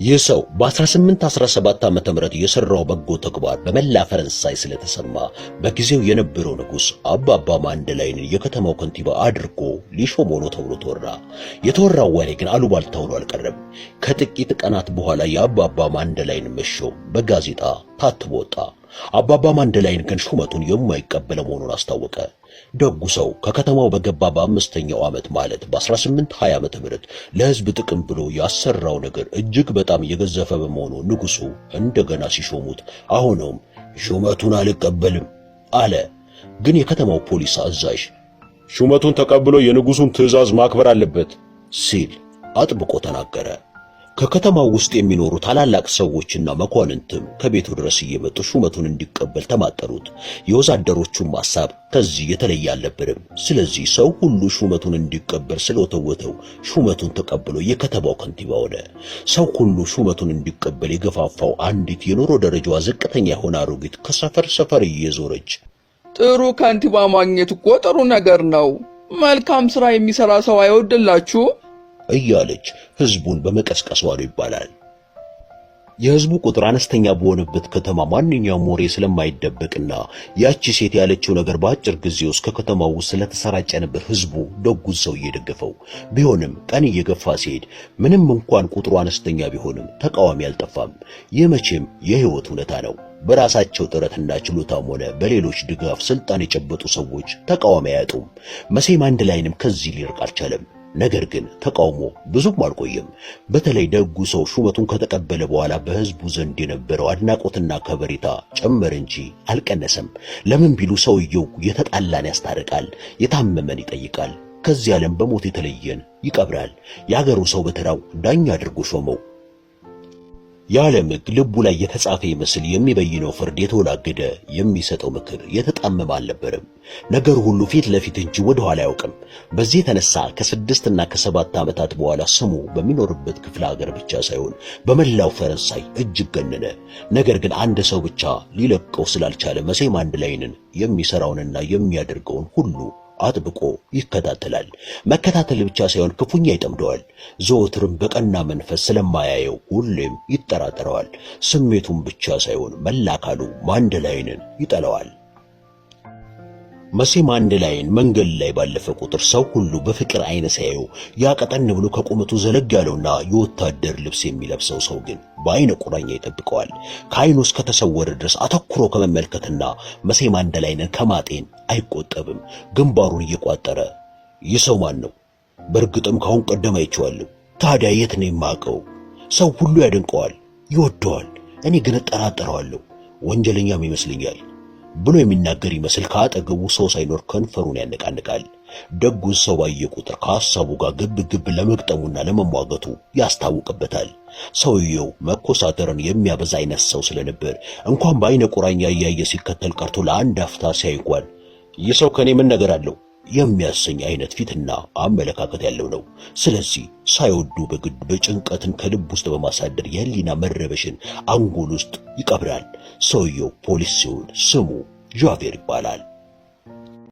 ይህ ሰው በ1817 ዓመተ ምህረት የሰራው በጎ ተግባር በመላ ፈረንሳይ ስለተሰማ በጊዜው የነበረው ንጉስ አባባ ማንደላይን የከተማው ከንቲባ አድርጎ ሊሾም ሆኖ ተብሎ ተወራ። የተወራው ወሬ ግን አሉባልታ ሆኖ አልቀረም። ከጥቂት ቀናት በኋላ የአባባ ማንደላይን መሾም በጋዜጣ ታትሞ ወጣ። አባባ ማንደላይን ግን ሹመቱን የማይቀበል መሆኑን አስታወቀ። ደጉ ሰው ከከተማው በገባ በአምስተኛው ዓመት ማለት በ1820 ዓመተ ምህረት ለሕዝብ ጥቅም ብሎ ያሰራው ነገር እጅግ በጣም የገዘፈ በመሆኑ ንጉሱ እንደገና ሲሾሙት አሁንም ሹመቱን አልቀበልም አለ። ግን የከተማው ፖሊስ አዛዥ ሹመቱን ተቀብሎ የንጉሱን ትዕዛዝ ማክበር አለበት ሲል አጥብቆ ተናገረ። ከከተማው ውስጥ የሚኖሩ ታላላቅ ሰዎችና መኳንንትም ከቤቱ ድረስ እየመጡ ሹመቱን እንዲቀበል ተማጠኑት። የወዛደሮቹም ሐሳብ ከዚህ የተለየ አልነበረም። ስለዚህ ሰው ሁሉ ሹመቱን እንዲቀበል ስለተወተው ሹመቱን ተቀብሎ የከተማው ከንቲባ ሆነ። ሰው ሁሉ ሹመቱን እንዲቀበል የገፋፋው አንዲት የኑሮ ደረጃዋ ዝቅተኛ የሆነ አሮጊት ከሰፈር ሰፈር እየዞረች ጥሩ ከንቲባ ማግኘት እኮ ጥሩ ነገር ነው፣ መልካም ሥራ የሚሰራ ሰው አይወድላችሁ እያለች ህዝቡን በመቀስቀሷ ነው ይባላል። የህዝቡ ቁጥር አነስተኛ በሆነበት ከተማ ማንኛውም ወሬ ስለማይደበቅና ያቺ ሴት ያለችው ነገር በአጭር ጊዜ ውስጥ ከከተማው ውስጥ ስለተሰራጨ ነበር ህዝቡ ደጉን ሰው እየደገፈው። ቢሆንም ቀን እየገፋ ሲሄድ ምንም እንኳን ቁጥሩ አነስተኛ ቢሆንም ተቃዋሚ አልጠፋም። ይህ መቼም የህይወት እውነታ ነው። በራሳቸው ጥረትና ችሎታም ሆነ በሌሎች ድጋፍ ስልጣን የጨበጡ ሰዎች ተቃዋሚ አያጡም። መሴ ማንደላይንም ከዚህ ሊርቅ አልቻለም። ነገር ግን ተቃውሞ ብዙም አልቆየም። በተለይ ደጉ ሰው ሹመቱን ከተቀበለ በኋላ በህዝቡ ዘንድ የነበረው አድናቆትና ከበሬታ ጨመረ እንጂ አልቀነሰም። ለምን ቢሉ ሰውየው የተጣላን ያስታርቃል፣ የታመመን ይጠይቃል፣ ከዚህ ዓለም በሞት የተለየን ይቀብራል። የአገሩ ሰው በተራው ዳኛ አድርጎ ሾመው። የዓለም ሕግ ልቡ ላይ የተጻፈ ይመስል የሚበይነው ፍርድ የተወላገደ፣ የሚሰጠው ምክር የተጣመመ አልነበረም። ነገር ሁሉ ፊት ለፊት እንጂ ወደ ኋላ አያውቅም። በዚህ የተነሳ ከ6 እና ከ7 ዓመታት በኋላ ስሙ በሚኖርበት ክፍለ ሀገር ብቻ ሳይሆን በመላው ፈረንሳይ እጅግ ገነነ። ነገር ግን አንድ ሰው ብቻ ሊለቀው ስላልቻለ መሴ ማንደላይንን የሚሰራውንና የሚያደርገውን ሁሉ አጥብቆ ይከታተላል። መከታተል ብቻ ሳይሆን ክፉኛ ይጠምደዋል። ዘወትርም በቀና መንፈስ ስለማያየው ሁሌም ይጠራጠረዋል። ስሜቱን ብቻ ሳይሆን መላ አካሉ ማንደላይንን ይጠላዋል። መሴ ማንደላይን መንገድ ላይ ባለፈ ቁጥር ሰው ሁሉ በፍቅር አይነ ሲያየው ያቀጠን ብሎ ከቁመቱ ዘለግ ያለውና የወታደር ልብስ የሚለብሰው ሰው ግን በአይነ ቁራኛ ይጠብቀዋል። ከአይኑ እስከተሰወረ ድረስ አተኩሮ ከመመልከትና መሴ ማንደላይንን ከማጤን አይቆጠብም። ግንባሩን እየቋጠረ ይህ ሰው ማን ነው? በእርግጥም ካሁን ቀደም አይቼዋለሁ። ታዲያ የት ነው የማውቀው? ሰው ሁሉ ያደንቀዋል፣ ይወደዋል። እኔ ግን እጠራጠረዋለሁ፣ ወንጀለኛም ይመስለኛል ብሎ የሚናገር ይመስል ከአጠገቡ ሰው ሳይኖር ከንፈሩን ያነቃንቃል። ደጉን ሰው ባየ ቁጥር ከሐሳቡ ጋር ግብ ለመግጠሙና ለመሟገቱ ያስታውቅበታል። ሰውየው መኮሳተርን የሚያበዛ አይነት ሰው ስለነበር እንኳን በአይነ ቁራኛ እያየ ሲከተል ቀርቶ ለአንድ አፍታ ሲያይ እንኳን ይህ ሰው ከኔ ምን ነገር አለው የሚያሰኝ አይነት ፊትና አመለካከት ያለው ነው። ስለዚህ ሳይወዱ በግድ በጭንቀትን ከልብ ውስጥ በማሳደር የህሊና መረበሽን አንጎል ውስጥ ይቀብራል። ሰውየው ፖሊስ ሲሆን ስሙ ዣቬር ይባላል።